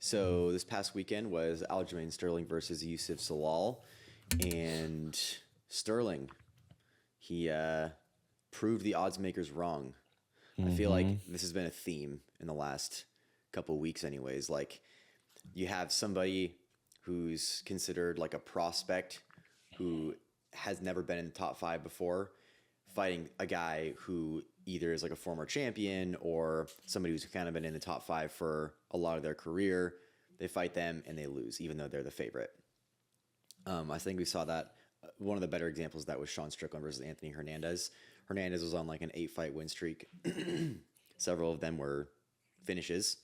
So this past weekend was Aljamain Sterling versus Yusuf Zalal, and Sterling he proved the odds makers wrong. I feel Mm-hmm. like this has been a theme in the last couple of weeks, anyways. Like you have somebody who's considered like a prospect who has never been in the top five before, fighting a guy who either is like a former champion or somebody who's kind of been in the top five for a lot of their career. They fight them and they lose, even though they're the favorite. I think we saw that. One of the better examples of that was Sean Strickland versus Anthony Hernandez. Hernandez was on like an 8 fight win streak. Several of them were finishes.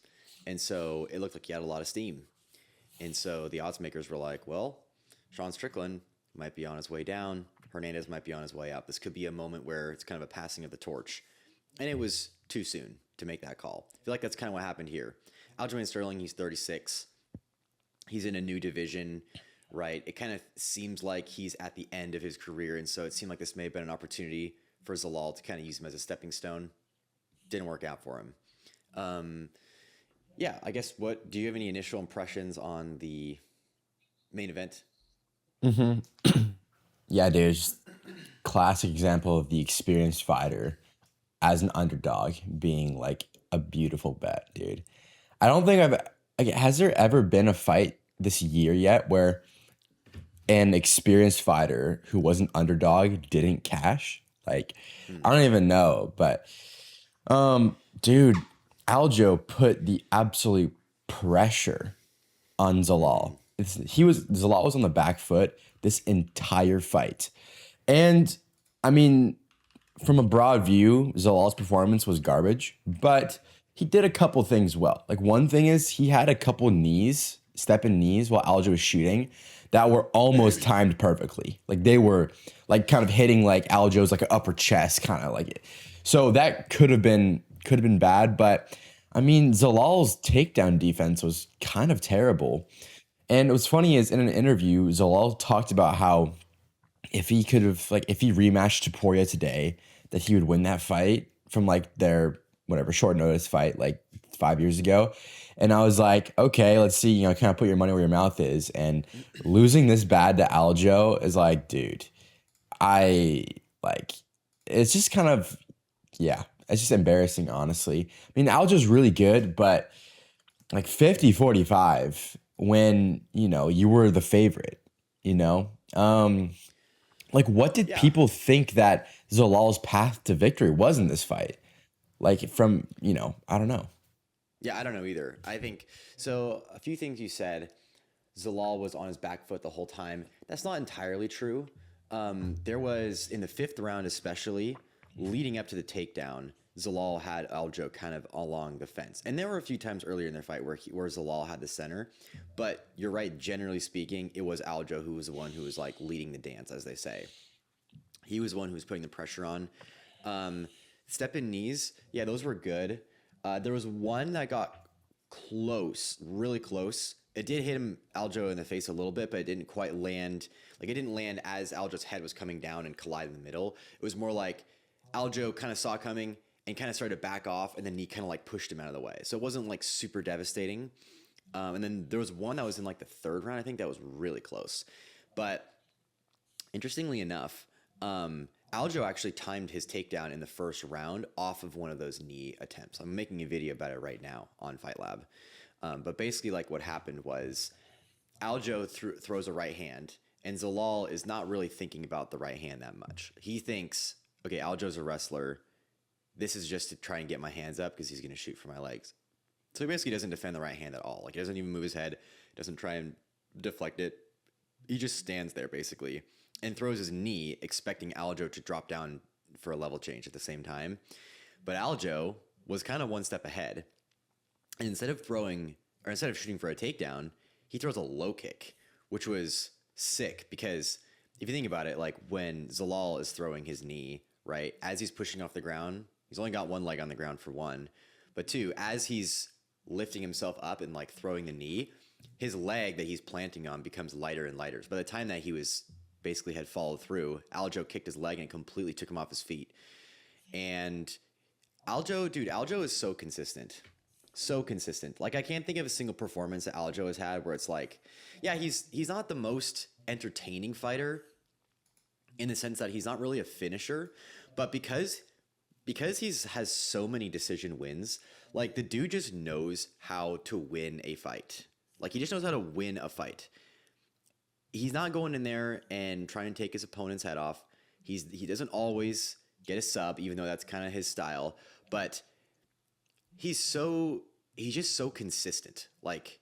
And so it looked like he had a lot of steam. And so the odds makers were like, well, Sean Strickland might be on his way down. Hernandez might be on his way up. This could be a moment where it's kind of a passing of the torch. And it was too soon to make that call. I feel like that's kind of what happened here. Aljamain Sterling, he's 36. He's in a new division, right? It kind of seems like he's at the end of his career. And so it seemed like this may have been an opportunity for Zalal to kind of use him as a stepping stone. Didn't work out for him. Um, yeah, I guess what do you have any initial impressions on the main event? Mm-hmm. Yeah, dude, just classic example of the experienced fighter as an underdog being like a beautiful bet, dude. I don't think I've like, has there ever been a fight this year yet where an experienced fighter who was an underdog didn't cash? Like, Hmm. I don't even know, but dude, Aljo put the absolute pressure on Mm-hmm. Zalal. Zalal was on the back foot this entire fight. And I mean, from a broad view, Zalal's performance was garbage, but he did a couple things well. Like one thing is he had a couple step in knees while Aljo was shooting that were almost timed perfectly. Like they were like kind of hitting like Aljo's like upper chest kind of like it. So that could have been bad, but I mean Zalal's takedown defense was kind of terrible. And what's funny is in an interview, Zalal talked about how if he rematched Taporia today, that he would win that fight from like their whatever short notice fight like 5 years ago. And I was like, okay, let's see, kind of put your money where your mouth is. And losing this bad to Aljo is like, dude, I like it's just kind of yeah, it's just embarrassing, honestly. I mean, Aljo's really good, but like 50-45 when, you were the favorite, you know? Like, what did Yeah. people think that Zalal's path to victory was in this fight? Like, I don't know. Yeah, I don't know either. I think so. A few things you said. Zalal was on his back foot the whole time. That's not entirely true. There was in the fifth round, especially leading up to the takedown, Zalal had Aljo kind of along the fence, and there were a few times earlier in their fight where Zalal had the center. But you're right. Generally speaking, it was Aljo who was the one who was like leading the dance, as they say. He was the one who was putting the pressure on. Um, Step in knees, yeah, those were good. There was one that got close, really close. It did hit him Aljo in the face a little bit, but it didn't quite land. Like it didn't land as Aljo's head was coming down and collide in the middle. It was more like Aljo kind of saw it coming and kind of started to back off, and then he kind of like pushed him out of the way. So it wasn't like super devastating. And then there was one that was in like the third round. I think that was really close. But interestingly enough, Aljo actually timed his takedown in the first round off of one of those knee attempts. I'm making a video about it right now on Fight Lab. But basically, like what happened was Aljo throws a right hand, and Zalal is not really thinking about the right hand that much. He thinks, okay, Aljo's a wrestler. This is just to try and get my hands up because he's going to shoot for my legs. So he basically doesn't defend the right hand at all. Like he doesn't even move his head, doesn't try and deflect it. He just stands there basically and throws his knee, expecting Aljo to drop down for a level change at the same time. But Aljo was kind of one step ahead. And instead of shooting for a takedown, he throws a low kick, which was sick because if you think about it, like when Zalal is throwing his knee, right, as he's pushing off the ground, he's only got one leg on the ground for one. But two, as he's lifting himself up and like throwing the knee, his leg that he's planting on becomes lighter and lighter. So by the time that he was basically had followed through, Aljo kicked his leg and completely took him off his feet. And Aljo is so consistent. so consistent. Like I can't think of a single performance that Aljo has had where it's like, yeah, he's not the most entertaining fighter in the sense that he's not really a finisher, but because he's has so many decision wins, like the dude just knows how to win a fight. Like he just knows how to win a fight. He's not going in there and trying to take his opponent's head off. He doesn't always get a sub, even though that's kind of his style, but he's just so consistent. Like,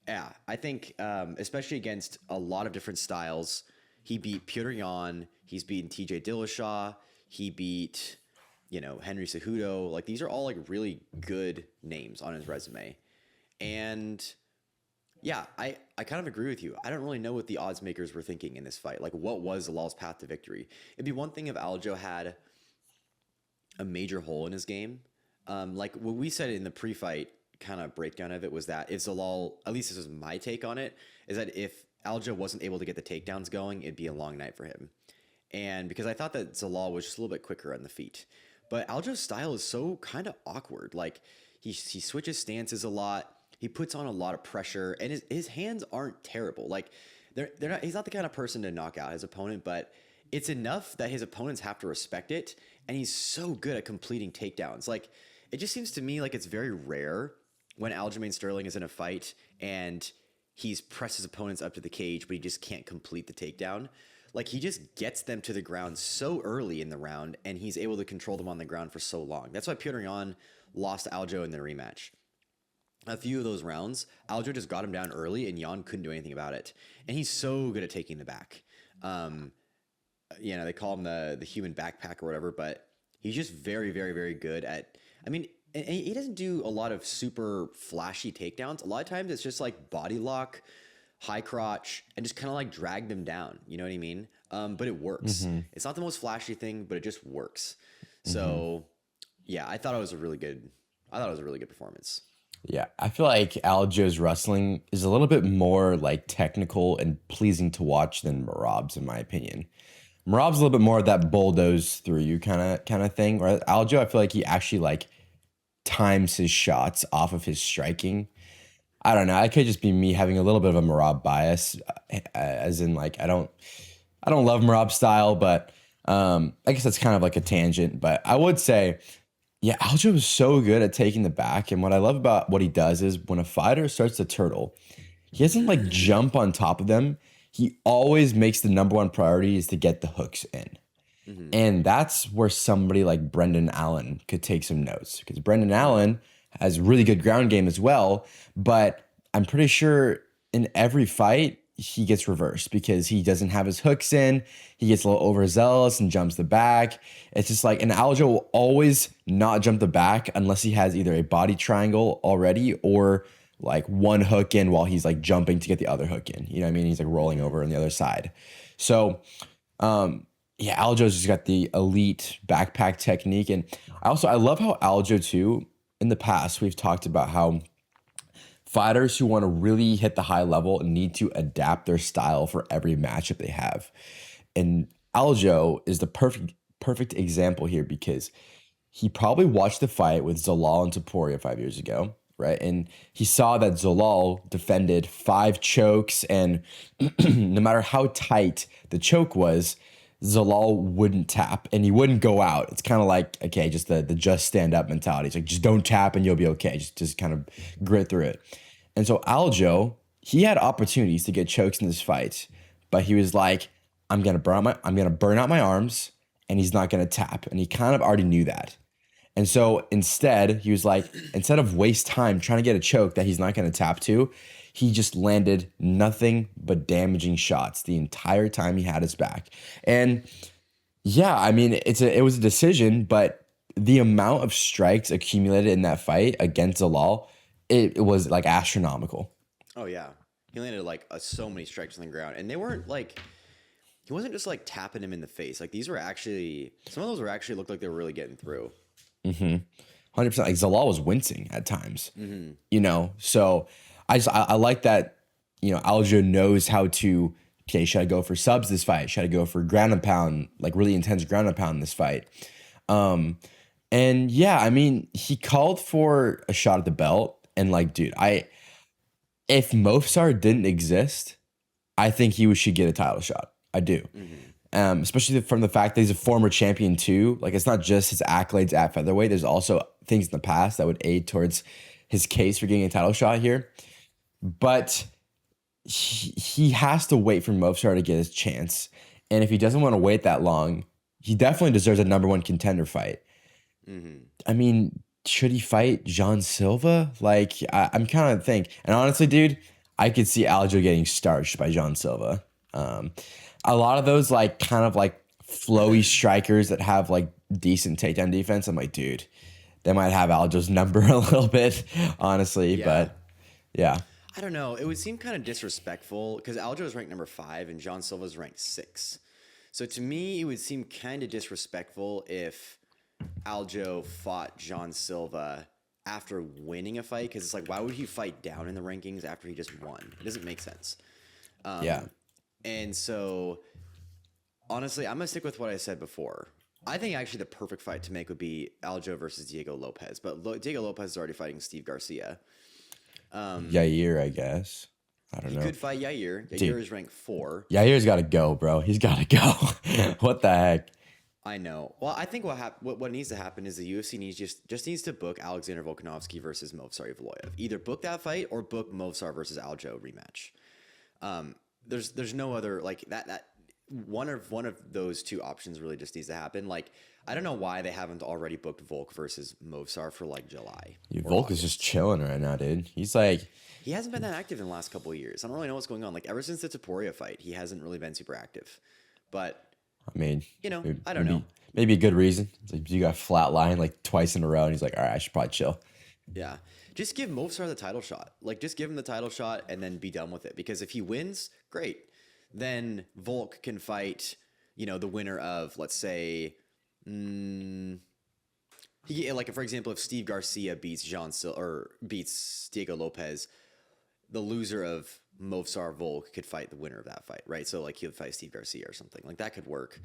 yeah, I think especially against a lot of different styles, he beat Petr Yan, he's beaten TJ Dillashaw, he beat Henry Cejudo. Like these are all like really good names on his resume, and yeah, I kind of agree with you. I don't really know what the odds makers were thinking in this fight. Like, what was Zalal's path to victory? It'd be one thing if Aljo had a major hole in his game. Like what we said in the pre-fight kind of breakdown of it was that if Zalal, at least this was my take on it, is that if Aljo wasn't able to get the takedowns going, it'd be a long night for him. And because I thought that Zalal was just a little bit quicker on the feet. But Aljo's style is so kind of awkward. Like he switches stances a lot. He puts on a lot of pressure, and his hands aren't terrible. Like they're not. He's not the kind of person to knock out his opponent, but it's enough that his opponents have to respect it. And he's so good at completing takedowns. Like it just seems to me like it's very rare when Aljamain Sterling is in a fight and he's pressed his opponents up to the cage, but he just can't complete the takedown. Like he just gets them to the ground so early in the round, and he's able to control them on the ground for so long. That's why Petr Yan lost to Aljo in the rematch. A few of those rounds, Aljo just got him down early, and Yan couldn't do anything about it. And he's so good at taking the back. They call him the human backpack or whatever, but he's just very, very, very good at. I mean, and he doesn't do a lot of super flashy takedowns. A lot of times, it's just like body lock, high crotch, and just kind of like drag them down. You know what I mean? But it works. Mm-hmm. It's not the most flashy thing, but it just works. Mm-hmm. So, yeah, I thought it was a really good performance. Yeah, I feel like Aljo's wrestling is a little bit more like technical and pleasing to watch than Merab's, in my opinion. Merab's a little bit more of that bulldoze through you kind of thing. Where Aljo, I feel like he actually like times his shots off of his striking. I don't know. It could just be me having a little bit of a Merab bias, as in like I don't love Merab's style, but I guess that's kind of like a tangent. But I would say, yeah, Aljo is so good at taking the back, and what I love about what he does is when a fighter starts to turtle, he doesn't like jump on top of them. He always makes the number one priority is to get the hooks in. Mm-hmm. And that's where somebody like Brendan Allen could take some notes, because Brendan Allen has really good ground game as well, but I'm pretty sure in every fight he gets reversed because he doesn't have his hooks in. He gets a little overzealous and jumps the back. It's just like, and Aljo will always not jump the back unless he has either a body triangle already or like one hook in while he's like jumping to get the other hook in. You know what I mean? He's like rolling over on the other side. So, yeah, Aljo's just got the elite backpack technique. And I love how Aljo too, in the past, we've talked about how fighters who want to really hit the high level need to adapt their style for every matchup they have. And Aljo is the perfect example here because he probably watched the fight with Zalal and Topuria 5 years ago, right? And he saw that Zalal defended 5 chokes, and no matter how tight the choke was, Zalal wouldn't tap and he wouldn't go out. It's kind of like, okay, just the just stand up mentality. It's like, just don't tap and you'll be okay. Just kind of grit through it. And so Aljo, he had opportunities to get chokes in this fight, but he was like, I'm gonna burn out my arms, and he's not gonna tap. And he kind of already knew that. And so instead, he was like, instead of waste time trying to get a choke that he's not gonna tap to, he just landed nothing but damaging shots the entire time he had his back. And yeah, I mean, it was a decision, but the amount of strikes accumulated in that fight against Zalal, it was like astronomical. Oh yeah, he landed like so many strikes on the ground, and they weren't like, he wasn't just like tapping him in the face. Like these were actually, some of those were actually looked like they were really getting through. 100%. Like Zalal was wincing at times, so I like that, Aljo knows how to, okay, should I go for subs this fight? Should I go for ground and pound, like really intense ground and pound this fight? And yeah, I mean, he called for a shot at the belt. And like, dude, if Mofsar didn't exist, I think he should get a title shot. I do. Mm-hmm. Especially from the fact that he's a former champion too. Like, it's not just his accolades at featherweight. There's also things in the past that would aid towards his case for getting a title shot here. But he has to wait for Mofsar to get his chance. And if he doesn't want to wait that long, he definitely deserves a number one contender fight. Mm-hmm. I mean, should he fight John Silva? Like, I'm kind of think, and honestly, dude, I could see Aljo getting starched by John Silva. A lot of those like kind of like flowy strikers that have like decent takedown defense. I'm like, dude, they might have Aljo's number a little bit, honestly. Yeah. But yeah, I don't know. It would seem kind of disrespectful because Aljo is ranked number 5 and John Silva's ranked 6. So to me, it would seem kind of disrespectful if Aljo fought John Silva after winning a fight, because it's like, why would he fight down in the rankings after he just won? It doesn't make sense. yeah. And so, honestly, I'm going to stick with what I said before. I think actually the perfect fight to make would be Aljo versus Diego Lopez. But Diego Lopez is already fighting Steve Garcia. Yair, I guess. I don't know. Could fight Yair. Yair Dude. is ranked 4. Yair's got to go, bro. He's got to go. What the heck? I know. Well, I think what needs to happen is the UFC just needs to book Alexander Volkanovski versus Movsar Evloev. Either book that fight or book Movsar versus Aljo rematch. There's no other like that one of those two options really just needs to happen. Like, I don't know why they haven't already booked Volk versus Movsar for like July. Dude, Volk is just chilling right now, dude. He's like, He hasn't been that active in the last couple of years. I don't really know what's going on. Like, ever since the Topuria fight, he hasn't really been super active. But I mean, I don't know. Maybe a good reason. It's like you got flatline like twice in a row, and he's like, all right, I should probably chill. Yeah. Just give Movsar the title shot. Like, just give him the title shot and then be done with it. Because if he wins, great. Then Volk can fight, the winner of, let's say, like, for example, if Steve Garcia beats beats Diego Lopez, the loser of Movsar Volk could fight the winner of that fight, right? So, like, he'll fight Steve Garcia or something. Like, that could work.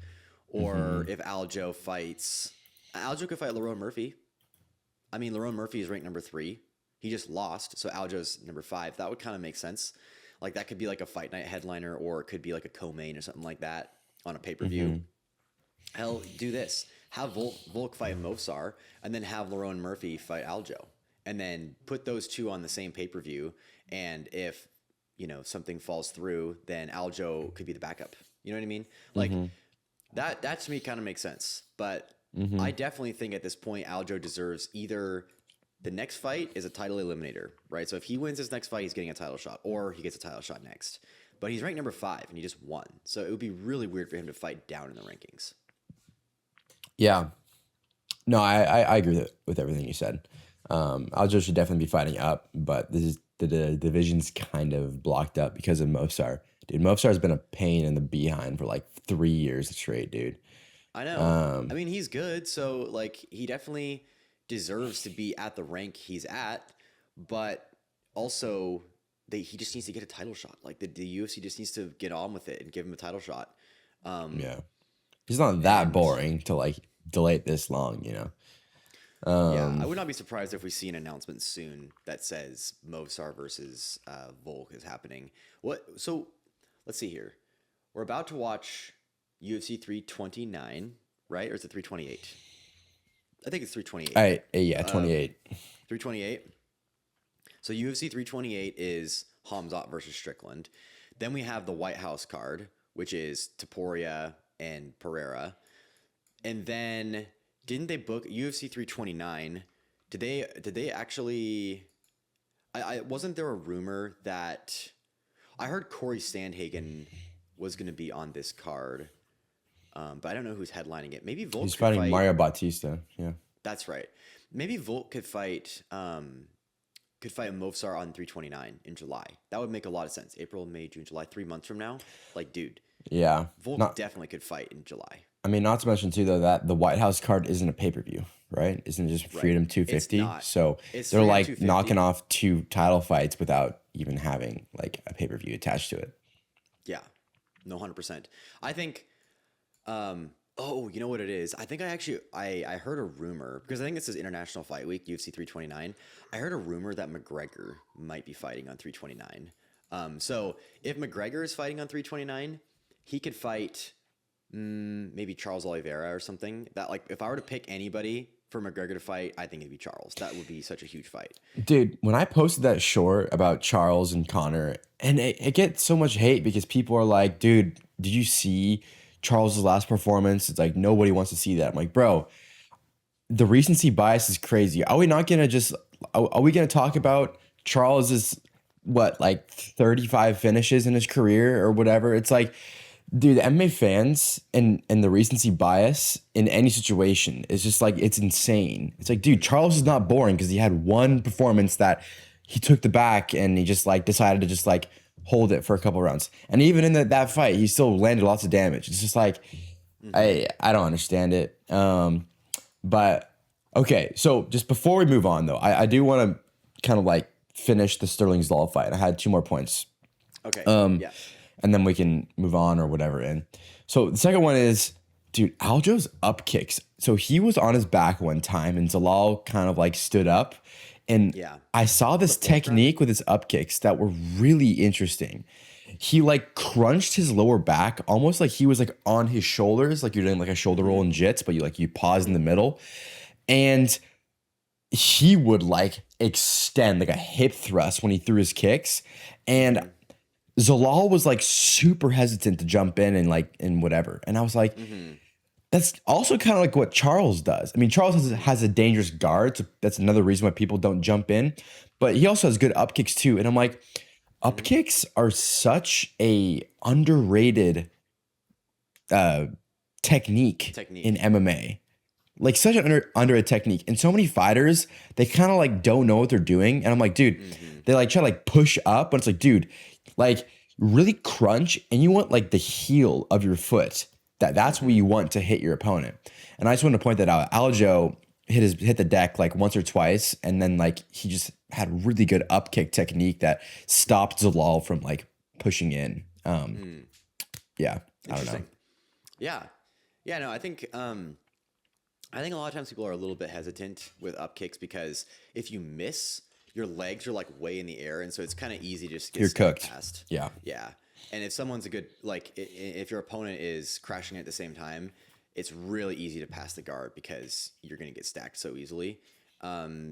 Or if Aljo could fight Lerone Murphy. I mean, Lerone Murphy is ranked number 3. He just lost, so Aljo's number 5. That would kind of make sense. Like, that could be like a fight night headliner, or it could be like a co-main or something like that on a pay-per-view. Hell, do this. Have Volk fight Movsar, and then have Lerone Murphy fight Aljo. And then put those two on the same pay-per-view, and if, something falls through, then Aljo could be the backup. You know what I mean? Like, that to me kind of makes sense. But I definitely think at this point, Aljo deserves either the next fight is a title eliminator, right? So if he wins his next fight, he's getting a title shot, or he gets a title shot next. But he's ranked number 5, and he just won. So it would be really weird for him to fight down in the rankings. Yeah. No, I agree with everything you said. Aljo should definitely be fighting up, but the division's kind of blocked up because of Mofsar. Dude, Mofsar's been a pain in the behind for like 3 years straight, dude. I know. I mean, he's good, so like he definitely deserves to be at the rank he's at, but also he just needs to get a title shot. Like the UFC just needs to get on with it and give him a title shot. Yeah. He's not that boring to like delay it this long, Yeah, I would not be surprised if we see an announcement soon that says Movsar versus Volk is happening. So let's see here. We're about to watch UFC 329, right? Or is it 328? I think it's 328. Yeah, 28. 328. So UFC 328 is Hamzat versus Strickland. Then we have the White House card, which is Topuria and Pereira. And then didn't they book UFC 329? Did they actually? I wasn't there a rumor that I heard Corey Sandhagen was going to be on this card, but I don't know who's headlining it. Maybe Volk. He's fighting Mario Bautista. Yeah, that's right. Maybe Volk could fight Movsar on 329 in July. That would make a lot of sense. April, May, June, July, 3 months from now. Like, dude. Yeah. Volk definitely could fight in July. I mean, not to mention too though that the White House card isn't a pay-per-view, right? Isn't it just Freedom 250? So they're like knocking off 2 title fights without even having like a pay-per-view attached to it. Yeah. No, 100%. I think Oh, you know what it is? I think I heard a rumor because I think this is International Fight Week, UFC 329. I heard a rumor that McGregor might be fighting on 329. So if McGregor is fighting on 329, he could fight maybe Charles Oliveira or something. That like if I were to pick anybody for McGregor to fight, I think it'd be Charles. That would be such a huge fight. Dude, when I posted that short about Charles and Connor, and it gets so much hate because people are like, dude, did you see Charles's last performance? It's like nobody wants to see that. I'm like, bro, the recency bias is crazy. Are we not gonna just are we gonna talk about Charles's what, like 35 finishes in his career or whatever? It's like, dude, the MMA fans and the recency bias in any situation is just like, it's insane. It's like, dude, Charles is not boring because he had one performance that he took the back and he just like decided to just like hold it for a couple rounds. And even in that fight, he still landed lots of damage. It's just like, I don't understand it. But okay, so just before we move on though, I do want to kind of like finish the Sterling Zalal fight. I had two more points. Okay. Yeah. And then we can move on or whatever. And so the second one is, dude, Aljo's up kicks. So he was on his back one time and Zalal kind of like stood up. And Yeah. I saw this technique with his up kicks that were really interesting. He like crunched his lower back almost like he was like on his shoulders, like you're doing like a shoulder roll in jits, but you pause in the middle. And he would like extend like a hip thrust when he threw his kicks. And Zalal was like super hesitant to jump in and whatever. And I was like, that's also kind of like what Charles does. I mean, Charles has a dangerous guard. So that's another reason why people don't jump in. But he also has good up kicks too. And I'm like, up kicks are such a underrated technique in MMA. Like such an under a technique. And so many fighters, they kind of like don't know what they're doing. And I'm like, dude, they like try to like push up, but it's like, dude, like really crunch and you want like the heel of your foot. That's what you want to hit your opponent. And I just wanted to point that out. Aljo hit the deck like once or twice, and then like he just had really good up kick technique that stopped Zalal from like pushing in. Yeah, I don't know. Yeah, yeah. No, I think a lot of times people are a little bit hesitant with up kicks because if you miss, your legs are like way in the air, and so it's kind of easy to just get cooked past. Yeah. Yeah. And if someone's a good if your opponent is crashing at the same time, it's really easy to pass the guard because you're going to get stacked so easily.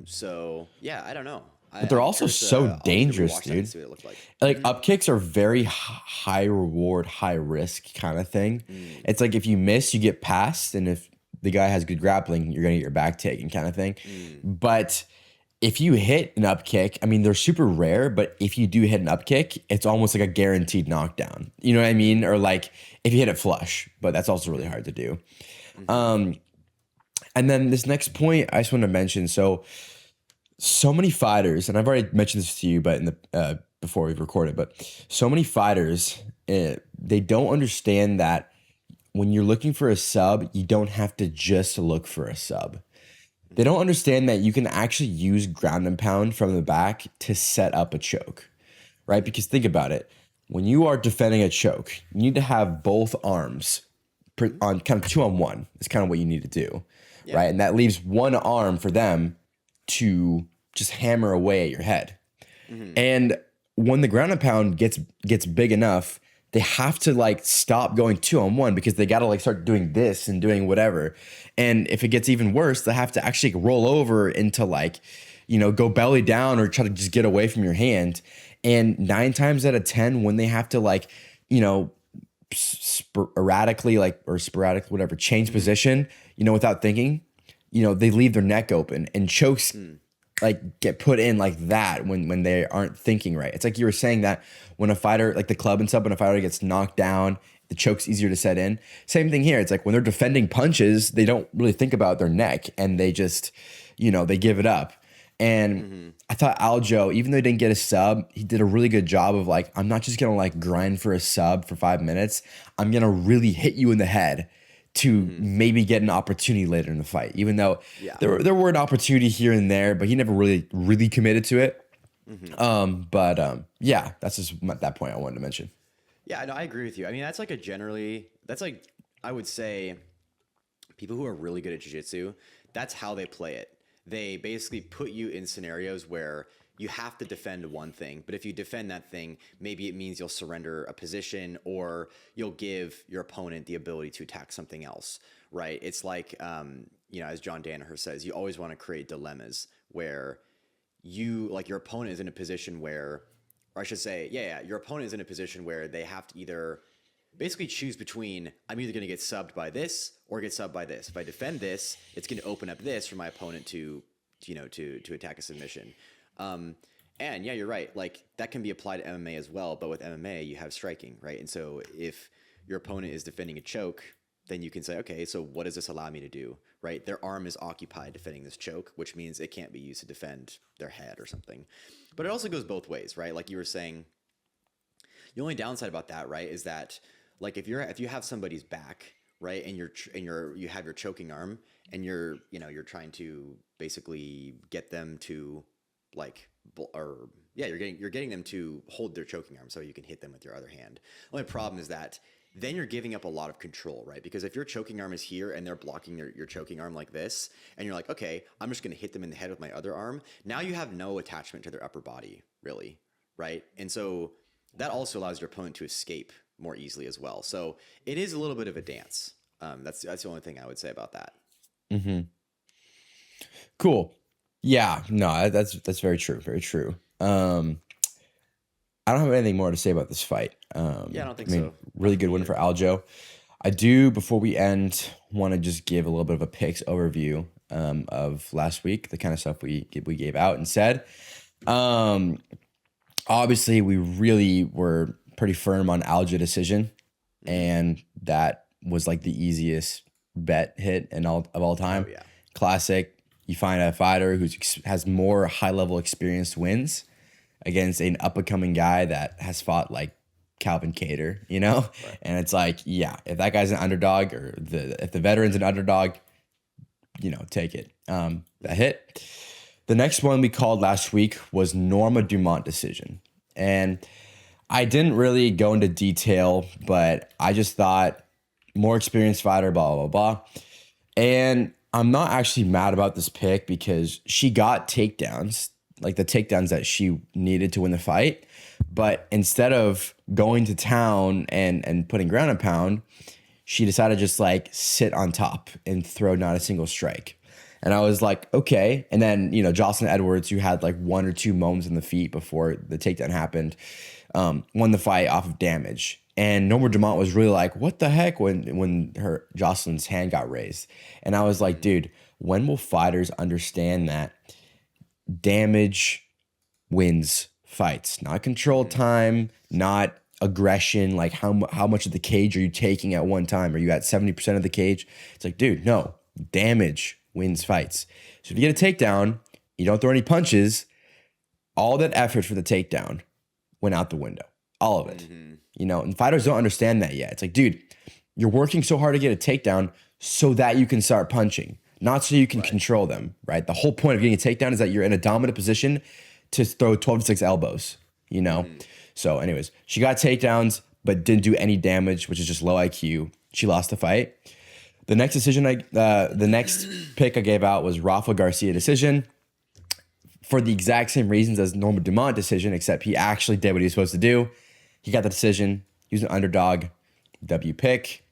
So yeah, I don't know. But they're also so dangerous, dude. See what it looked like. Like up kicks are very high reward, high risk kind of thing. It's like if you miss, you get passed, and if the guy has good grappling, you're gonna get your back taken kind of thing. But if you hit an up kick, I mean, they're super rare, but if you do hit an up kick, it's almost like a guaranteed knockdown. You know what I mean? Or like if you hit it flush, but that's also really hard to do. And then this next point I just want to mention. So many fighters, and I've already mentioned this to you, but in the before we've recorded, but so many fighters, they don't understand that when you're looking for a sub, you don't have to just look for a sub. They don't understand that you can actually use ground and pound from the back to set up a choke, right? Because think about it. When you are defending a choke, you need to have both arms on kind of 2-on-1. Is kind of what you need to do, right? And that leaves one arm for them to just hammer away at your head. And when the ground and pound gets big enough, they have to like stop going 2-on-1 because they got to like start doing this and doing whatever. And if it gets even worse, they have to actually roll over into like, go belly down or try to just get away from your hand. And 9 times out of 10, when they have to like, sporadically whatever, change position, without thinking, they leave their neck open and chokes like get put in like that when they aren't thinking right. It's like you were saying that when a fighter, like the club and stuff, when a fighter gets knocked down, the choke's easier to set in. Same thing here. It's like when they're defending punches, they don't really think about their neck and they just, they give it up. And I thought Aljo, even though he didn't get a sub, he did a really good job of like, I'm not just going to like grind for a sub for 5 minutes. I'm going to really hit you in the head to maybe get an opportunity later in the fight, even though there were an opportunity here and there, but he never really committed to it. Yeah, that's just that point I wanted to mention. Yeah, no, I agree with you. I mean, that's like I would say people who are really good at jiu-jitsu, that's how they play it. They basically put you in scenarios where you have to defend one thing, but if you defend that thing, maybe it means you'll surrender a position or you'll give your opponent the ability to attack something else, right? It's like, as John Danaher says, you always want to create dilemmas where your opponent is in a position where, or I should say, your opponent is in a position where they have to either basically choose between, I'm either going to get subbed by this or get subbed by this. If I defend this, it's going to open up this for my opponent to attack a submission. And yeah, you're right. Like that can be applied to MMA as well, but with MMA you have striking, right? And so if your opponent is defending a choke, then you can say, okay, so what does this allow me to do, right? Their arm is occupied defending this choke, which means it can't be used to defend their head or something. But it also goes both ways, right? Like you were saying, the only downside about that, right, is that like if you have somebody's back, right, and you have your choking arm and you're trying to basically get them to you're getting them to hold their choking arm so you can hit them with your other hand. The only problem is that then you're giving up a lot of control, right? Because if your choking arm is here and they're blocking your choking arm like this, and you're like, okay, I'm just going to hit them in the head with my other arm. Now you have no attachment to their upper body, really, right? And so that also allows your opponent to escape more easily as well. So it is a little bit of a dance. That's the only thing I would say about that. Mm-hmm. Cool. Yeah, no, that's very true. Very true. I don't have anything more to say about this fight. I don't think so. Really good win for Aljo. I do, before we end, want to just give a little bit of a picks overview of last week, the kind of stuff we gave out and said. Obviously, we really were pretty firm on Aljo decision, and that was like the easiest bet hit of all time. Oh, yeah. Classic. You find a fighter who has more high-level experience wins against an up-and-coming guy that has fought like Calvin Kattar, Right. And it's like, yeah, if that guy's an underdog or if the veteran's an underdog, take it. That hit. The next one we called last week was Norma Dumont decision. And I didn't really go into detail, but I just thought more experienced fighter, blah, blah, blah. And I'm not actually mad about this pick because she got takedowns, like the takedowns that she needed to win the fight. But instead of going to town and putting ground and pound, she decided to just like sit on top and throw not a single strike. And I was like, okay. And then, Jocelyn Edwards, who had like one or two moments in the feet before the takedown happened, won the fight off of damage. And Norma Dumont was really like, what the heck when her Jocelyn's hand got raised. And I was like, dude, when will fighters understand that damage wins fights? Not control time, not aggression, like how much of the cage are you taking at one time? Are you at 70% of the cage? It's like, dude, no, damage wins fights. So if you get a takedown, you don't throw any punches, all that effort for the takedown went out the window. All of it. And fighters don't understand that yet. It's like, dude, you're working so hard to get a takedown so that you can start punching, not so you can control them, right? The whole point of getting a takedown is that you're in a dominant position to throw 12 to 6 elbows, So anyways, she got takedowns, but didn't do any damage, which is just low IQ. She lost the fight. The next decision, the next pick I gave out was Rafa Garcia decision for the exact same reasons as Norma Dumont decision, except he actually did what he was supposed to do. He got the decision. He was an underdog. W pick.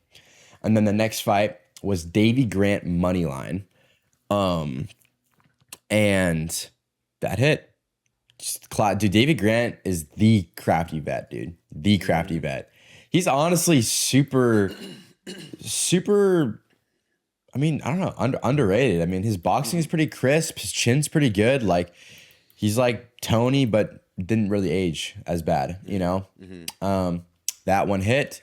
And then the next fight was Davy Grant moneyline. And that hit. Dude, Davy Grant is the crafty vet, dude. The crafty vet. He's honestly super, I don't know, underrated. His boxing is pretty crisp. His chin's pretty good. Like, he's like Tony, but didn't really age as bad, That one hit.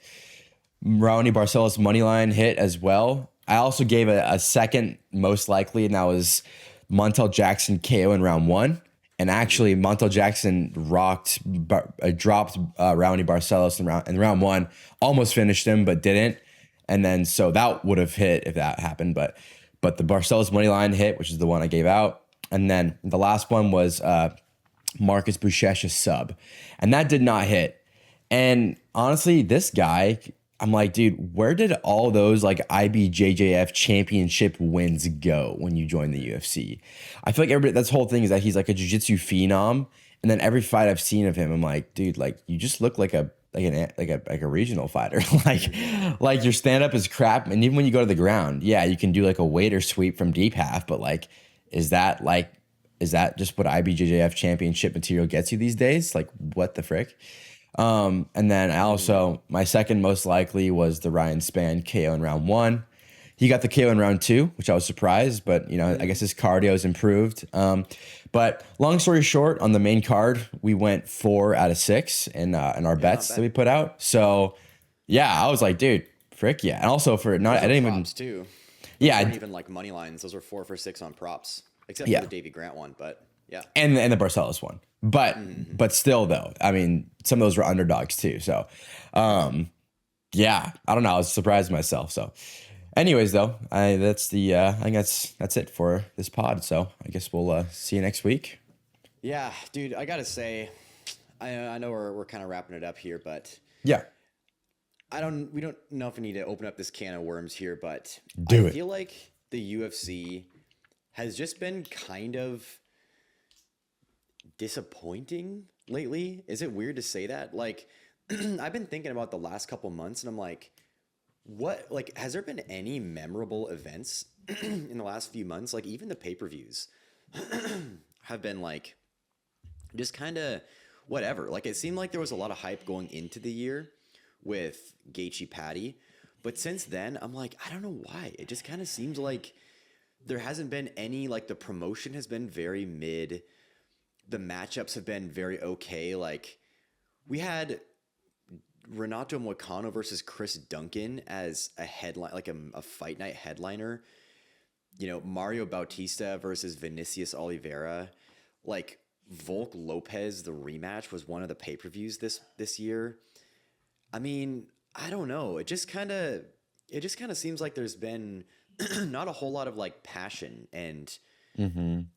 Raoni Barcelos moneyline hit as well. I also gave a second most likely, and that was Montel Jackson KO in round 1. And actually, Montel Jackson dropped Raoni Barcelos in round 1, almost finished him, but didn't. And then so that would have hit if that happened, but the Barcelos moneyline hit, which is the one I gave out. And then the last one was Marcus Buchecha's sub, and that did not hit. And honestly, this guy, I'm like, dude, where did all those like IBJJF championship wins go when you joined the UFC? I feel like everybody, that's the whole thing is that he's like a jiu-jitsu phenom. And then every fight I've seen of him, I'm like, dude, like you just look like a regional fighter. like your stand up is crap. And even when you go to the ground, yeah, you can do like a waiter sweep from deep half, but like, is that just what IBJJF championship material gets you these days? Like, what the frick? And then I also, my second most likely was the Ryan Spann KO in round 1. He got the KO in round 2, which I was surprised, but I guess his cardio has improved. But long story short, on the main card, we went 4 out of 6 in our bets that we put out. So yeah, I was like, dude, frick yeah. And also for not, Those I are didn't even, props too. yeah, Those weren't even like money lines. Those were 4 for 6 on props, except Yeah. for the Davy Grant one. But yeah, and the Barcelos one. But still though, I mean, some of those were underdogs too. So yeah, I don't know. I was surprised myself. So anyways though, I think that's it for this pod. So I guess we'll see you next week. yeah, dude. I gotta say, I know we're kind of wrapping it up here, but Yeah. we don't know if we need to open up this can of worms here, but Do I it. feel like the UFC has just been kind of disappointing lately. Is it weird to say that? Like, I've been thinking about the last couple months, and I'm like, has there been any memorable events in the last few months? Like, even the pay-per-views have been like, just kind of whatever. Like, it seemed like there was a lot of hype going into the year with Gaethje Patty, but since then, I'm like, I don't know why. It just kind of seems like there hasn't been any, like, the promotion has been very mid. The matchups have been very okay. Like, we had Renato Moicano versus Chris Duncan as a headline, like a fight night headliner. Mario Bautista versus Vinicius Oliveira. Like, Volk Lopez, the rematch was one of the pay-per-views this year. I mean, I don't know. It just kind of seems like there's been not a whole lot of like passion and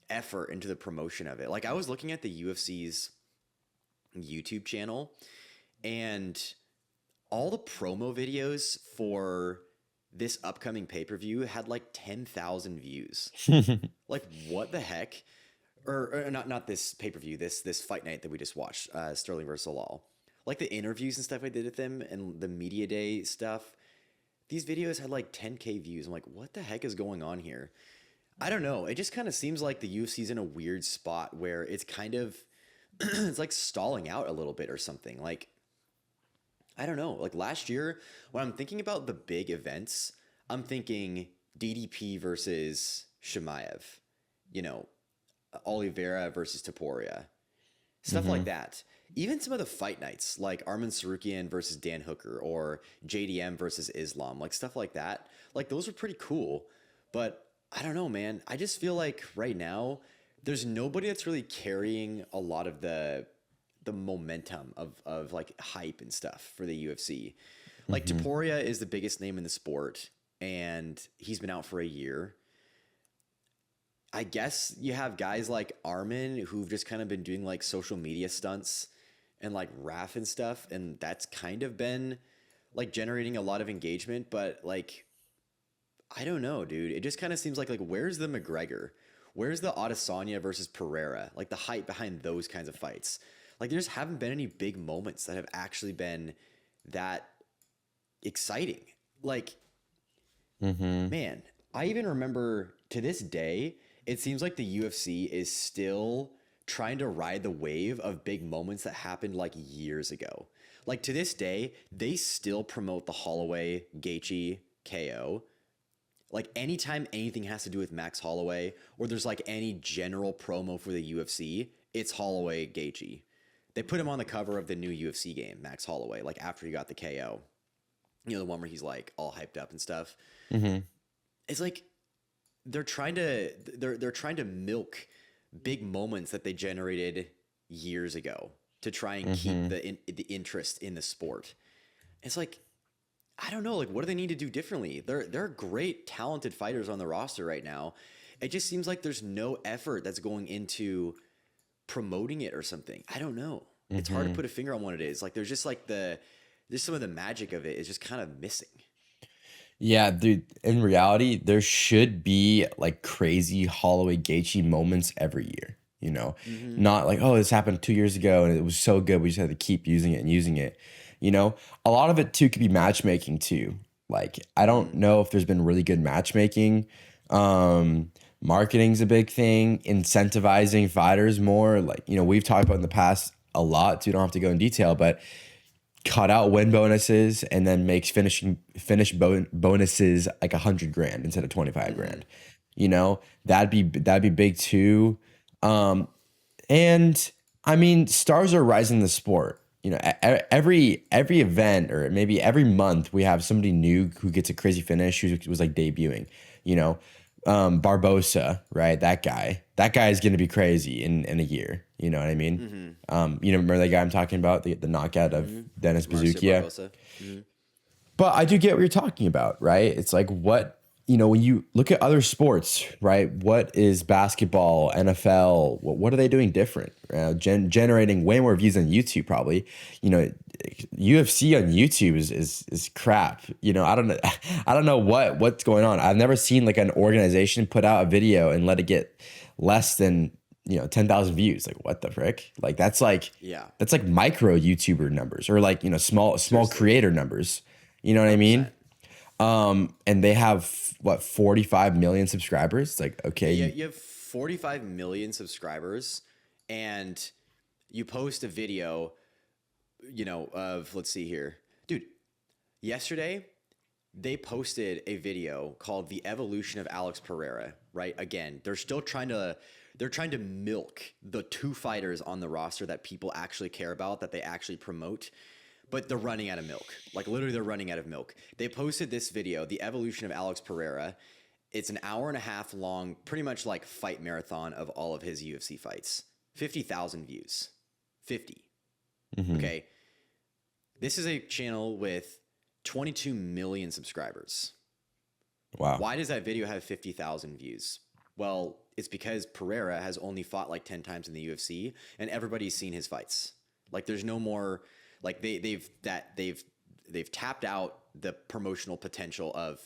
effort into the promotion of it. Like, I was looking at the UFC's YouTube channel, and all the promo videos for this upcoming pay-per-view had like 10,000 views. Like, what the heck? Or not this pay-per-view, this fight night that we just watched, Sterling versus Zalal. Like, the interviews and stuff I did with them and the media day stuff, these videos had like 10K views. I'm like, what the heck is going on here? I don't know. It just kind of seems like the UFC's in a weird spot where it's kind of it's like stalling out a little bit or something. Like, I don't know. Like, last year, when I'm thinking about the big events, I'm thinking DDP versus Shemaev, Oliveira versus Taporia, stuff like that. Even some of the fight nights, like Arman Sarukian versus Dan Hooker or JDM versus Islam, like stuff like that. Like, those were pretty cool. But I don't know, man. I just feel like right now there's nobody that's really carrying a lot of the momentum of like hype and stuff for the UFC. Like, Taporia is the biggest name in the sport, and he's been out for a year. I guess you have guys like Armin who've just kind of been doing like social media stunts and like RAF and stuff, and that's kind of been like generating a lot of engagement. But like, I don't know, dude. It just kind of seems like where's the McGregor? Where's the Adesanya versus Pereira? Like, the hype behind those kinds of fights. Like, there just haven't been any big moments that have actually been that exciting. Like, man, I even remember to this day, it seems like the UFC is still trying to ride the wave of big moments that happened like years ago. Like, to this day, they still promote the Holloway Gaethje KO. Like, anytime anything has to do with Max Holloway, or there's like any general promo for the UFC, it's Holloway Gaethje. They put him on the cover of the new UFC game, Max Holloway, like after he got the KO. The one where he's like all hyped up and stuff. It's like they're trying to milk big moments that they generated years ago to try and keep the interest in the sport. It's like, I don't know, like, what do they need to do differently? They're great, talented fighters on the roster right now. It just seems like there's no effort that's going into promoting it or something. I don't know. It's hard to put a finger on what it is. Like, there's just like just some of the magic of it is just kind of missing. Yeah, dude. In reality, there should be like crazy Holloway Gaethje moments every year. You know, Mm-hmm. not like, oh, this happened 2 years ago and it was so good, we just had to keep using it and using it. You know, a lot of it too could be matchmaking too. Like, I don't Mm. know if there's been really good matchmaking. Marketing's a big thing. Incentivizing fighters more. Like, you know, we've talked about in the past a lot, so you don't have to go in detail, but cut out win bonuses and then makes bonuses like 100 grand instead of 25 Mm-hmm. grand. You know, that'd be big too. Um, and I mean, stars are rising in the sport. You know, every event or maybe every month we have somebody new who gets a crazy finish who was like debuting. You know, Barbosa, right? That guy is going to be crazy in a year. You know what I mean? Mm-hmm. You know, remember that guy I'm talking about, the knockout of Mm-hmm. Dennis Marcio Bazukia? Barbosa. Mm-hmm. But I do get what you're talking about, right? It's like what, you know, when you look at other sports, right? What is basketball, NFL? What are they doing different? Generating way more views on YouTube, probably. You know, UFC on YouTube is crap. You know, I don't know, I don't know what's going on. I've never seen like an organization put out a video and let it get less than 10,000 views. Like what the frick? Like Yeah. that's like micro YouTuber numbers or like small Seriously. creator numbers. You know what I mean? 100%. And they have what 45 million subscribers. It's like, okay, Yeah, you have 45 million subscribers, and you post a video, of, let's see here. Dude, yesterday they posted a video called The Evolution of Alex Pereira, right? Again, they're trying to milk the two fighters on the roster that people actually care about, that they actually promote. But they're running out of milk. Like literally they're running out of milk. They posted this video, The Evolution of Alex Pereira. It's an hour and a half long, pretty much like fight marathon of all of his UFC fights. 50,000 views. 50. Mhm. Okay. This is a channel with 22 million subscribers. Wow. Why does that video have 50,000 views? Well, it's because Pereira has only fought like 10 times in the UFC and everybody's seen his fights. Like there's no more, like they've tapped out the promotional potential of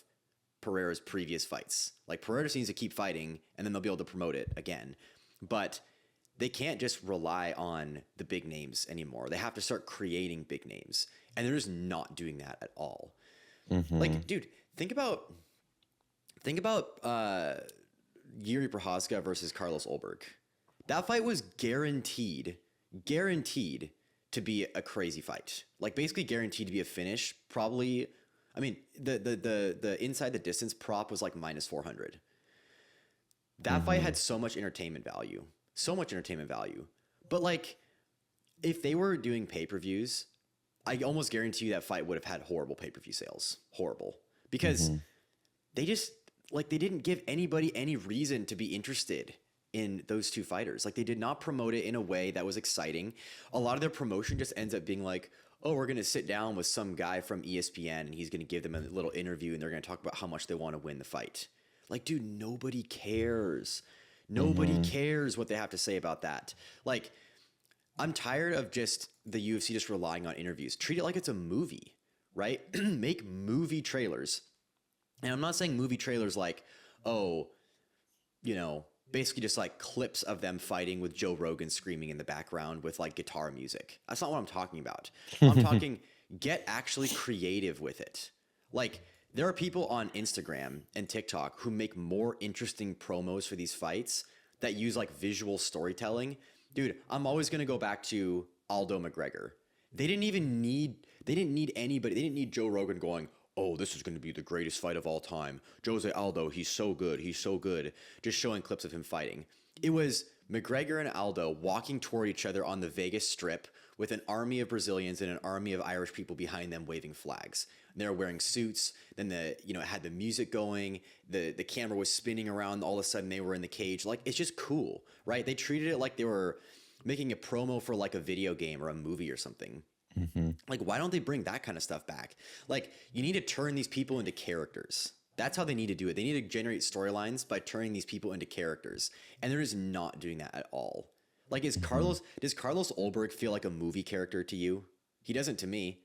Pereira's previous fights. Like Pereira just needs to keep fighting and then they'll be able to promote it again. But they can't just rely on the big names anymore. They have to start creating big names. And they're just not doing that at all. Mhm. Like, dude, think about Yuri Prochazka versus Carlos Ulberg. That fight was guaranteed to be a crazy fight. Like basically guaranteed to be a finish. Probably, I mean, the inside the distance prop was like minus 400. That fight had so much entertainment value. But like, if they were doing pay-per-views, I almost guarantee you that fight would have had horrible pay-per-view sales. Horrible. Because they didn't give anybody any reason to be interested in those two fighters. Like they did not promote it in a way that was exciting. A lot of their promotion just ends up being like, oh, we're going to sit down with some guy from ESPN and he's going to give them a little interview and they're going to talk about how much they want to win the fight. Like, dude, nobody cares. Nobody cares what they have to say about that. Like, I'm tired of just the UFC just relying on interviews. Treat it like it's a movie, right? Make movie trailers. And I'm not saying movie trailers like, oh, basically just like clips of them fighting with Joe Rogan screaming in the background with like guitar music. That's not what I'm talking about. I'm talking get actually creative with it. Like there are people on Instagram and TikTok who make more interesting promos for these fights that use like visual storytelling. Dude, I'm always going to go back to Aldo McGregor. They didn't need anybody. They didn't need Joe Rogan going, oh, this is going to be the greatest fight of all time. Jose Aldo, he's so good. Just showing clips of him fighting. It was McGregor and Aldo walking toward each other on the Vegas Strip with an army of Brazilians and an army of Irish people behind them waving flags. And they were wearing suits. Then it had the music going. The camera was spinning around. All of a sudden they were in the cage. Like, it's just cool, right? They treated it like they were making a promo for like a video game or a movie or something. Like, why don't they bring that kind of stuff back? Like, you need to turn these people into characters. That's how they need to do it. They need to generate storylines by turning these people into characters. And they're just not doing that at all. Like, does Carlos Ulberg feel like a movie character to you? He doesn't to me.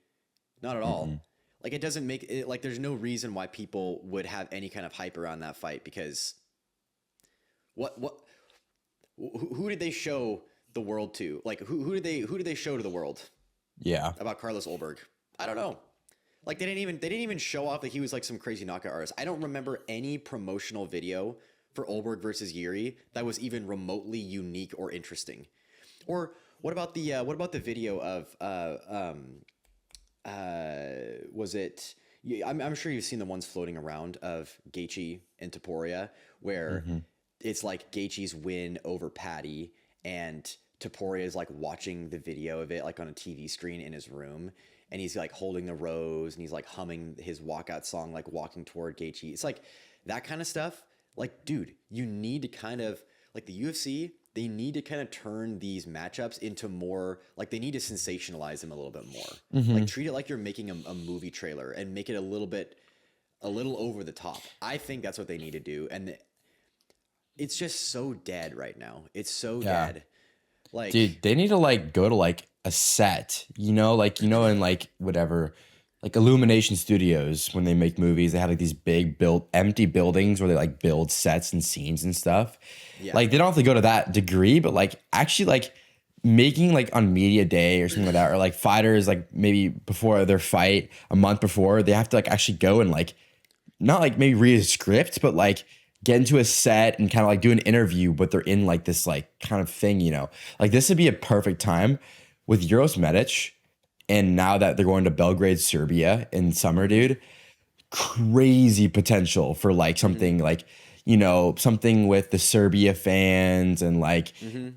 Not at all. Like it doesn't make it like there's no reason why people would have any kind of hype around that fight because what who did they show the world to? Like who did they show to the world Yeah. about Carlos Ulberg? I don't know. Like they didn't even show off that he was like some crazy knockout artist. I don't remember any promotional video for Ulberg versus Yuri that was even remotely unique or interesting. Or what about the video of was it? I'm sure you've seen the ones floating around of Gaethje and Taporia, where it's like Gaethje's win over Patty, and Taporia is like watching the video of it like on a TV screen in his room, and he's like holding the rose and he's like humming his walkout song, like walking toward Gaethje. It's like that kind of stuff. Like, dude, you need to kind of like the UFC. They need to kind of turn these matchups into more like they need to sensationalize them a little bit more. Like treat it like you're making a movie trailer and make it a little over the top. I think that's what they need to do. And it's just so dead right now. It's so dead. Like, dude, they need to like go to like a set, like, in like whatever, like Illumination Studios, when they make movies, they have like these big empty buildings where they like build sets and scenes and stuff. Yeah. Like they don't have to go to that degree, but like actually like making like on media day or something like that, or like fighters, like maybe before their fight, a month before, they have to like actually go and like, not like maybe read a script, but like get into a set and kind of like do an interview, but they're in like this like kind of thing, like this would be a perfect time with Euros Medic. And now that they're going to Belgrade, Serbia in summer, dude, crazy potential for like something like, something with the Serbia fans and like,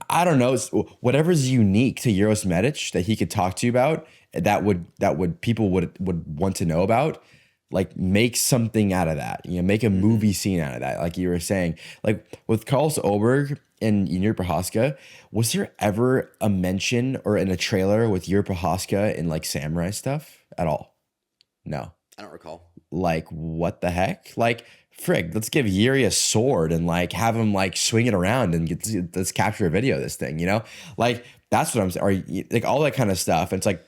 I don't know, whatever's unique to Euros Medic that he could talk to you about that would people would want to know about. Like make something out of that, make a movie scene out of that. Like you were saying, like with Carlos Oberg and Yuri Prohaska, was there ever a mention or in a trailer with Yuri Prohaska in like samurai stuff at all? No. I don't recall. Like what the heck? Like frig, let's give Yuri a sword and like have him like swing it around and let's capture a video of this thing, Like that's what I'm saying. Or like all that kind of stuff. And it's like,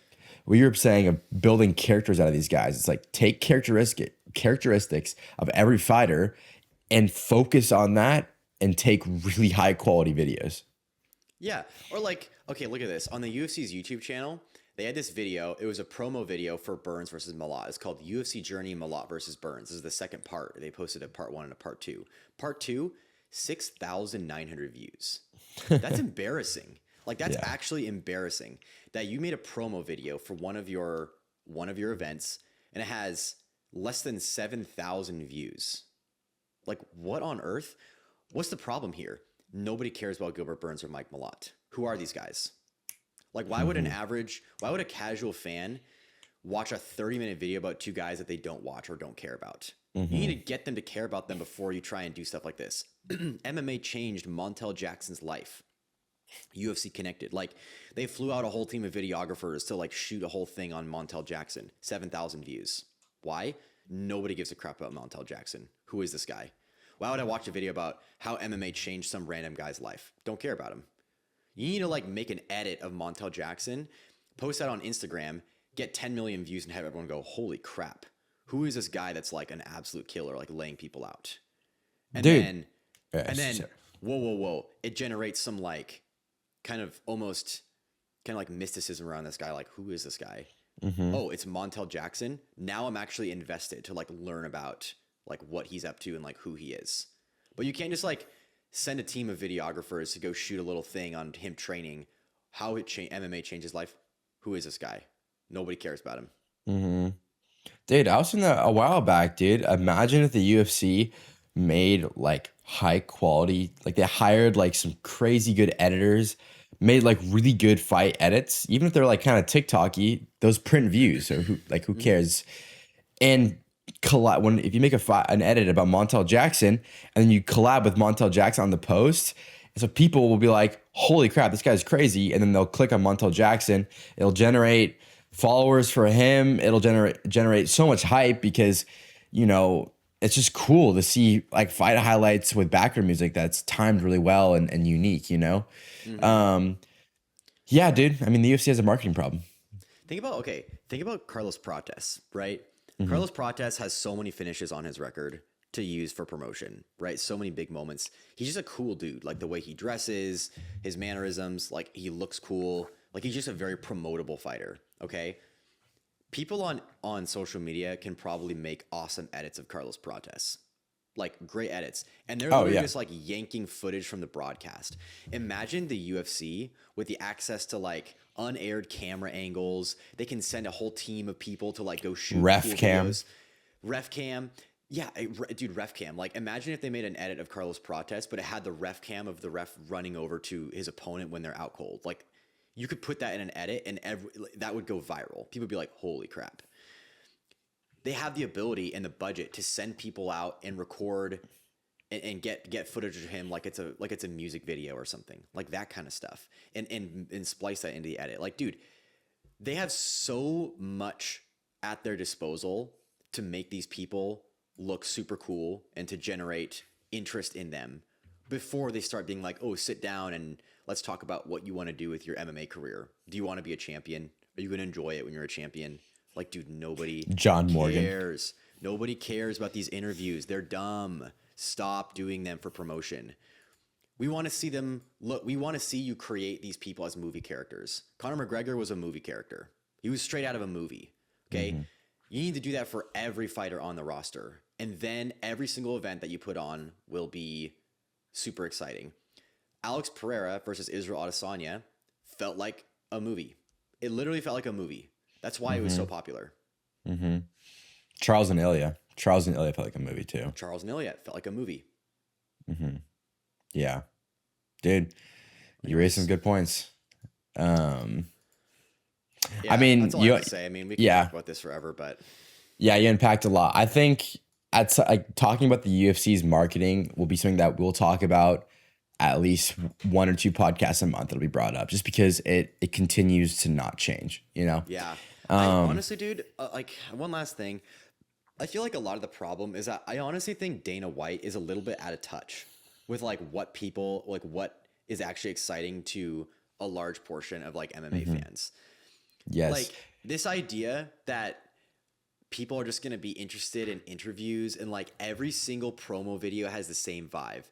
what you're saying of building characters out of these guys. It's like take characteristics of every fighter and focus on that and take really high quality videos. Yeah. Or like, okay, look at this. On the UFC's YouTube channel, they had this video. It was a promo video for Burns versus Malott. It's called UFC Journey Malott versus Burns. This is the second part. They posted a part 1 and a part 2. Part 2, 6,900 views. That's embarrassing. Like that's actually embarrassing that you made a promo video for one of your events and it has less than 7,000 views. Like what on earth? What's the problem here? Nobody cares about Gilbert Burns or Mike Malott. Who are these guys? Like why would a casual fan watch a 30-minute video about two guys that they don't watch or don't care about? You need to get them to care about them before you try and do stuff like this. MMA changed Montel Jackson's life. UFC connected. Like they flew out a whole team of videographers to like shoot a whole thing on Montel Jackson. 7,000 views. Why? Nobody gives a crap about Montel Jackson. Who is this guy? Why would I watch a video about how MMA changed some random guy's life? Don't care about him. You need to like make an edit of Montel Jackson, post that on Instagram, get 10 million views and have everyone go, holy crap. Who is this guy that's like an absolute killer, like laying people out? And Dude. then whoa. It generates some like kind of like mysticism around this guy. Like, who is this guy? Oh, it's Montel Jackson. Now I'm actually invested to like learn about like what he's up to and like who he is. But you can't just like send a team of videographers to go shoot a little thing on him training. How MMA changed his life. Who is this guy? Nobody cares about him. Dude, I was in that a while back, dude. Imagine if the UFC made like high quality, like they hired like some crazy good editors, made like really good fight edits, even if they're like kind of TikToky, those print views or who cares? And collab if you make an edit about Montel Jackson and then you collab with Montel Jackson on the post, so people will be like, holy crap, this guy's crazy. And then they'll click on Montel Jackson. It'll generate followers for him. It'll generate so much hype because, it's just cool to see like fight highlights with background music that's timed really well and unique, Yeah, dude. I mean, the UFC has a marketing problem. Think about Carlos Prates, right? Mm-hmm. Carlos Prates has so many finishes on his record to use for promotion, right? So many big moments. He's just a cool dude. Like the way he dresses, his mannerisms, like he looks cool. Like he's just a very promotable fighter. Okay. People on social media can probably make awesome edits of Carlos Prates. Like great edits. And they're Oh literally yeah. just like yanking footage from the broadcast. Imagine the UFC with the access to like unaired camera angles. They can send a whole team of people to like go shoot Ref cool cam. videos. Ref cam. Yeah, dude, ref cam. Like imagine if they made an edit of Carlos Prates, but it had the ref cam of the ref running over to his opponent when they're out cold. Like you could put that in an edit and that would go viral. People would be like, holy crap. They have the ability and the budget to send people out and record and get footage of him like it's a music video or something, like that kind of stuff, and splice that into the edit. Like, dude, they have so much at their disposal to make these people look super cool and to generate interest in them before they start being like, oh, sit down and let's talk about what you want to do with your MMA career. Do you want to be a champion? Are you going to enjoy it when you're a champion? Like, dude, nobody John Morgan. cares. Nobody cares about these interviews. They're dumb. Stop doing them for promotion. We want to see them look. We want to see you create these people as movie characters. Conor McGregor was a movie character. He was straight out of a movie. Okay. Mm-hmm. You need to do that for every fighter on the roster. And then every single event that you put on will be super exciting. Alex Pereira versus Israel Adesanya felt like a movie. It literally felt like a movie. That's why it was so popular. Mm-hmm. Charles and Ilya felt like a movie too. Charles and Ilya felt like a movie. Mm-hmm. Yeah, dude, you raised some good points. Yeah, I mean, that's all I have to say. I mean, we can talk about this forever, but yeah, you unpacked a lot. I think talking about the UFC's marketing will be something that we'll talk about at least one or two podcasts a month. It'll be brought up just because it continues to not change, you know? Yeah. I honestly, dude, like one last thing. I feel like a lot of the problem is that I honestly think Dana White is a little bit out of touch with like what is actually exciting to a large portion of like MMA fans. Yes. Like this idea that people are just going to be interested in interviews and like every single promo video has the same vibe.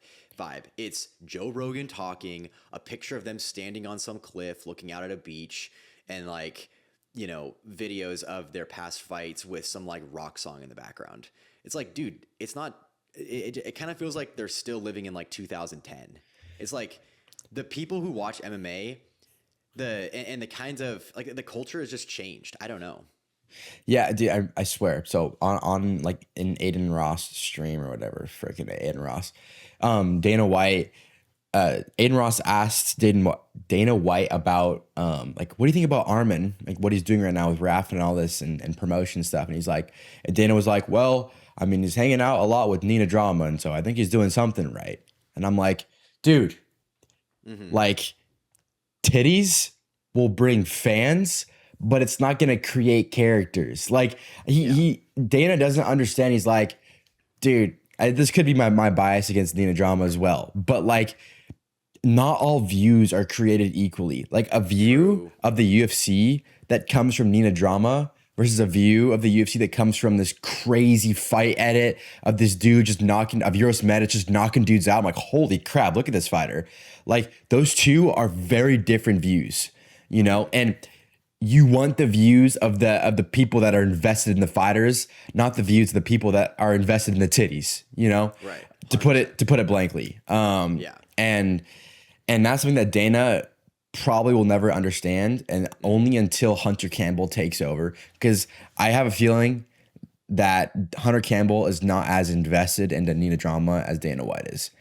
It's Joe Rogan talking, a picture of them standing on some cliff looking out at a beach, and like, you know, videos of their past fights with some like rock song in the background. It's like, dude, it's not, it kind of feels like they're still living in like 2010. It's like the people who watch MMA, and the kinds of like the culture has just changed. I don't know. Yeah, dude, I swear. So on like an Aiden Ross stream or whatever, freaking Aiden Ross, Dana White, Aiden Ross asked Dana White about like, what do you think about Armin? Like what he's doing right now with Raf and all this and promotion stuff. And he's like, and Dana was like, well, I mean, he's hanging out a lot with Nina Drama, and so I think he's doing something right. And I'm like, dude, like titties will bring fans, but it's not going to create characters. Like Dana doesn't understand. He's like, dude, this could be my bias against Nina Drama as well, but like not all views are created equally. Like a view of the UFC that comes from Nina Drama versus a view of the UFC that comes from this crazy fight edit of this dude of Euros Medic just knocking dudes out. I'm like, holy crap, look at this fighter. Like those two are very different views, you know? And you want the views of the people that are invested in the fighters, not the views of the people that are invested in the titties, you know? Right. 100%. To put it blankly. And that's something that Dana probably will never understand, and only until Hunter Campbell takes over. Because I have a feeling that Hunter Campbell is not as invested into Nina Drama as Dana White is.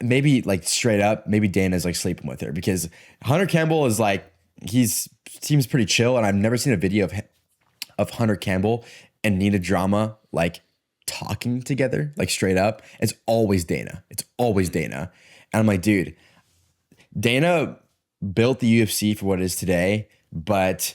Maybe like straight up, maybe Dana's like sleeping with her, because Hunter Campbell is like, seems pretty chill, and I've never seen a video of Hunter Campbell and Nina Drama like talking together, like straight up. It's always Dana. And I'm like, dude, Dana built the UFC for what it is today, but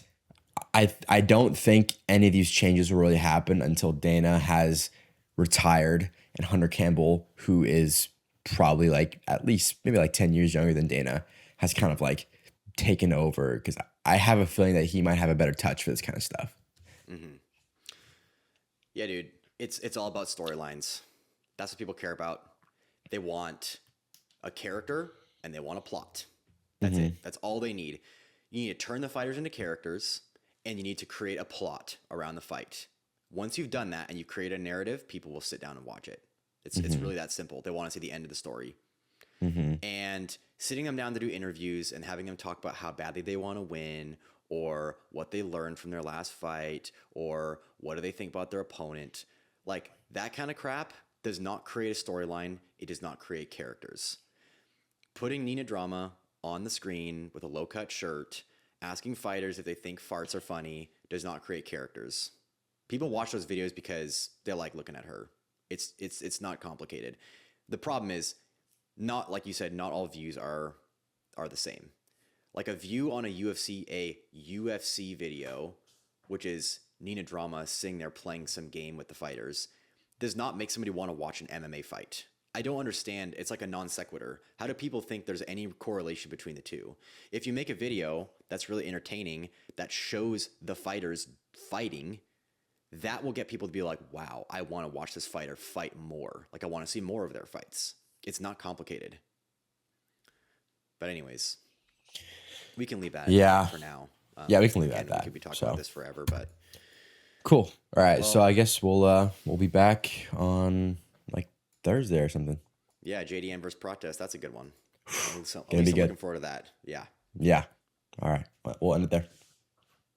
I don't think any of these changes will really happen until Dana has retired and Hunter Campbell, who is probably like at least maybe like 10 years younger than Dana, has kind of like taken over. Because I have a feeling that he might have a better touch for this kind of stuff. Yeah, dude. It's all about storylines. That's what people care about. They want a character and they want a plot. That's it. That's all they need. You need to turn the fighters into characters and you need to create a plot around the fight. Once you've done that and you create a narrative, people will sit down and watch it. It's really that simple. They want to see the end of the story. And sitting them down to do interviews and having them talk about how badly they want to win or what they learned from their last fight or what do they think about their opponent, like that kind of crap does not create a storyline. It does not create characters. Putting Nina Drama on the screen with a low-cut shirt, asking fighters if they think farts are funny, does not create characters. People watch those videos because they like looking at her. It's not complicated. The problem is, not like you said, not all views are the same. Like a view on a UFC video, which is Nina Drama sitting there playing some game with the fighters, does not make somebody want to watch an MMA fight. I don't understand. It's like a non sequitur. How do people think there's any correlation between the two? If you make a video that's really entertaining, that shows the fighters fighting, that will get people to be like, wow, I want to watch this fighter fight more. Like I want to see more of their fights. It's not complicated. But anyways, we can leave that for now. Yeah, we can leave that at We that. could be talking about this forever, but cool. All right, so I guess we'll be back on like Thursday or something. Yeah, JDM versus Protest. That's a good one. Gonna be good. Looking forward to that. Yeah. Yeah. All right. We'll end it there.